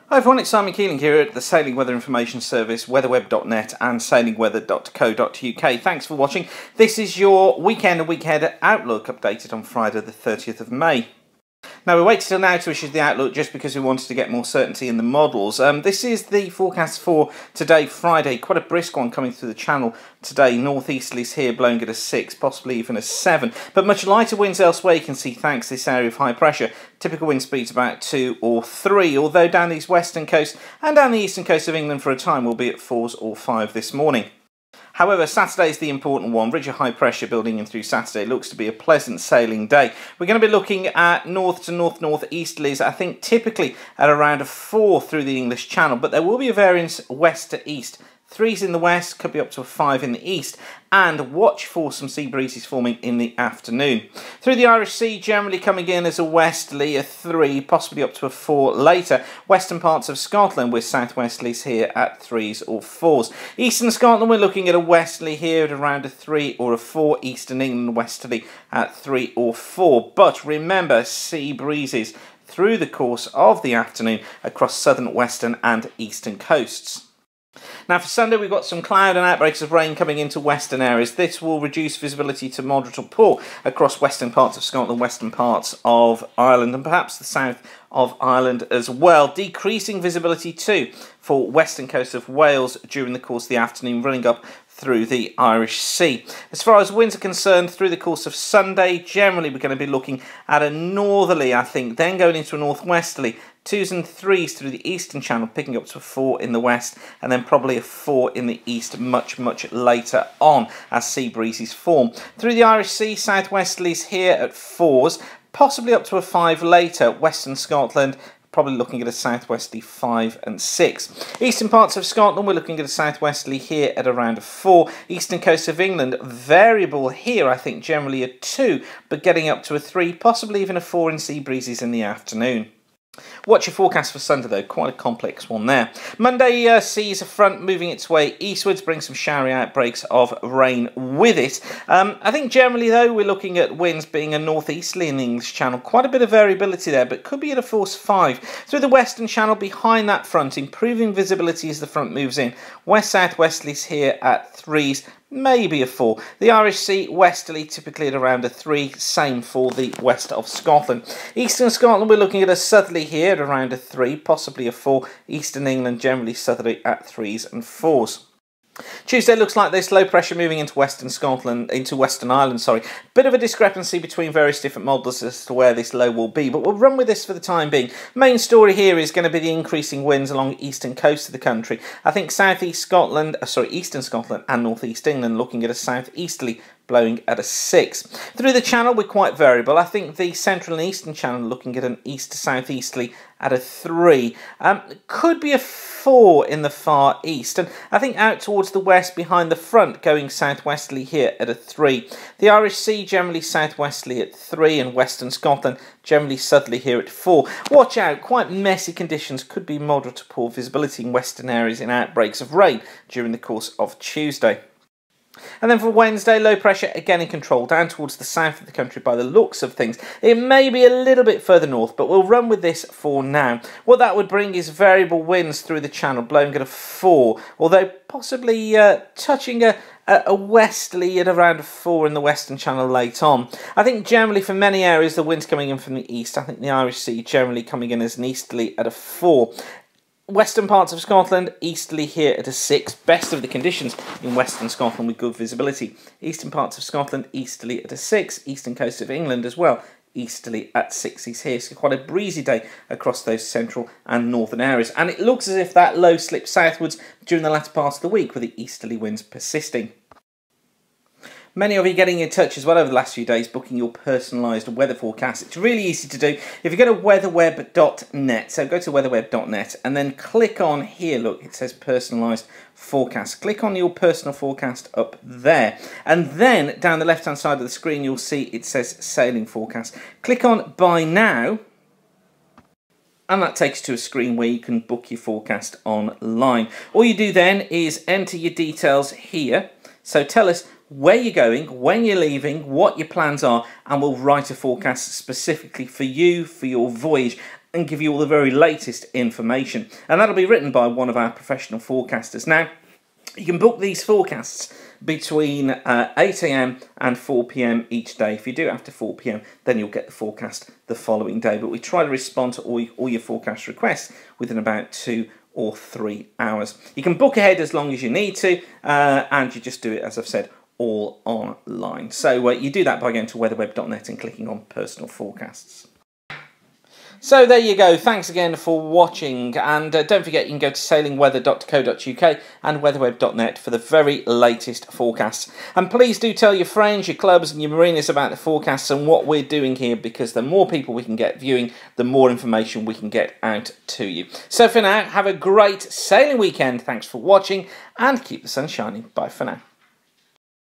Hi everyone, it's Simon Keeling here at the Sailing Weather Information Service, weatherweb.net and sailingweather.co.uk. Thanks for watching. This is your weekend and weekhead outlook updated on Friday the 30th of May. Now we waited till now to issue the outlook just because we wanted to get more certainty in the models. This is the forecast for today, Friday. Quite a brisk one coming through the channel today. Northeasterlies here blowing at a 6, possibly even a 7. But much lighter winds elsewhere you can see thanks to this area of high pressure. Typical wind speeds about 2 or 3, although down the western coast and down the eastern coast of England for a time will be at 4s or 5 this morning. However, Saturday is the important one. Ridge of high pressure building in through Saturday. Looks to be a pleasant sailing day. We're going to be looking at north to north-northeasterlies, I think typically at around a 4 through the English Channel, but there will be a variance west to east. 3s in the west, could be up to a 5 in the east, and watch for some sea breezes forming in the afternoon. Through the Irish Sea, generally coming in as a westerly, a 3, possibly up to a 4 later. Western parts of Scotland with southwesterlies here at 3s or 4s. Eastern Scotland, we're looking at a westerly here at around a 3 or a 4. Eastern England, westerly at 3 or 4. But remember, sea breezes through the course of the afternoon across southern, western and eastern coasts. Now for Sunday we've got some cloud and outbreaks of rain coming into western areas. This will reduce visibility to moderate or poor across western parts of Scotland, western parts of Ireland and perhaps the south of Ireland as well. Decreasing visibility too for western coast of Wales during the course of the afternoon, running up through the Irish Sea. As far as winds are concerned, through the course of Sunday, generally we're going to be looking at a northerly, I think, then going into a northwesterly. 2s and 3s through the eastern channel, picking up to a 4 in the west, and then probably a 4 in the east much later on as sea breezes form. Through the Irish Sea, southwesterlies here at 4s, possibly up to a 5 later. Western Scotland, probably looking at a southwesterly 5 and 6. Eastern parts of Scotland, we're looking at a southwesterly here at around a 4. Eastern coast of England, variable here, I think generally a 2, but getting up to a 3, possibly even a 4 in sea breezes in the afternoon. Watch your forecast for Sunday though, quite a complex one there. Monday sees a front moving its way eastwards, bring some showery outbreaks of rain with it. I think generally though we're looking at winds being a northeasterly in the English Channel. Quite a bit of variability there, but could be at a force 5. Through the western channel behind that front, improving visibility as the front moves in. West-southwesterlies here at 3s. Maybe a 4. The Irish Sea, westerly, typically at around a 3. Same for the west of Scotland. Eastern Scotland, we're looking at a southerly here at around a 3, possibly a 4. Eastern England, generally southerly at 3s and 4s. Tuesday looks like this, low pressure moving into Western Ireland, sorry. Bit of a discrepancy between various different models as to where this low will be, but we'll run with this for the time being. Main story here is going to be the increasing winds along the eastern coast of the country. I think eastern Scotland and northeast England looking at a southeasterly blowing at a 6. Through the channel we're quite variable. I think the central and eastern channel looking at an east to southeasterly at a 3. Could be a 4 in the far east, and I think out towards the west behind the front going southwesterly here at a 3. The Irish Sea generally southwesterly at 3 and western Scotland generally southerly here at 4. Watch out, quite messy conditions, could be moderate to poor visibility in western areas in outbreaks of rain during the course of Tuesday. And then for Wednesday, low pressure again in control, down towards the south of the country by the looks of things. It may be a little bit further north, but we'll run with this for now. What that would bring is variable winds through the channel, blowing at a 4, although possibly touching a westerly at around a 4 in the western channel late on. I think generally for many areas the wind's coming in from the east. I think the Irish Sea generally coming in as an easterly at a 4. Western parts of Scotland, easterly here at a 6. Best of the conditions in western Scotland with good visibility. Eastern parts of Scotland, easterly at a 6. Eastern coast of England as well, easterly at 6s here. So quite a breezy day across those central and northern areas. And it looks as if that low slips southwards during the latter part of the week with the easterly winds persisting. Many of you getting in touch as well over the last few days, booking your personalised weather forecast. It's really easy to do. If you go to weatherweb.net, so go to weatherweb.net and then click on here, look, it says personalised forecast. Click on your personal forecast up there. And then down the left-hand side of the screen, you'll see it says sailing forecast. Click on buy now. And that takes you to a screen where you can book your forecast online. All you do then is enter your details here. So tell us where you're going, when you're leaving, what your plans are, and we'll write a forecast specifically for you, for your voyage. and give you all the very latest information. And that'll be written by one of our professional forecasters. Now, you can book these forecasts between 8 AM and 4 PM each day. If you do it after 4 PM, then you'll get the forecast the following day. But we try to respond to all your forecast requests within about 2 or 3 hours. You can book ahead as long as you need to, and you just do it, as I've said, all online. So you do that by going to weatherweb.net and clicking on personal forecasts. So there you go, thanks again for watching, and don't forget you can go to sailingweather.co.uk and weatherweb.net for the very latest forecasts. And please do tell your friends, your clubs and your marinas about the forecasts and what we're doing here, because the more people we can get viewing, the more information we can get out to you. So for now, have a great sailing weekend, thanks for watching, and keep the sun shining. Bye for now.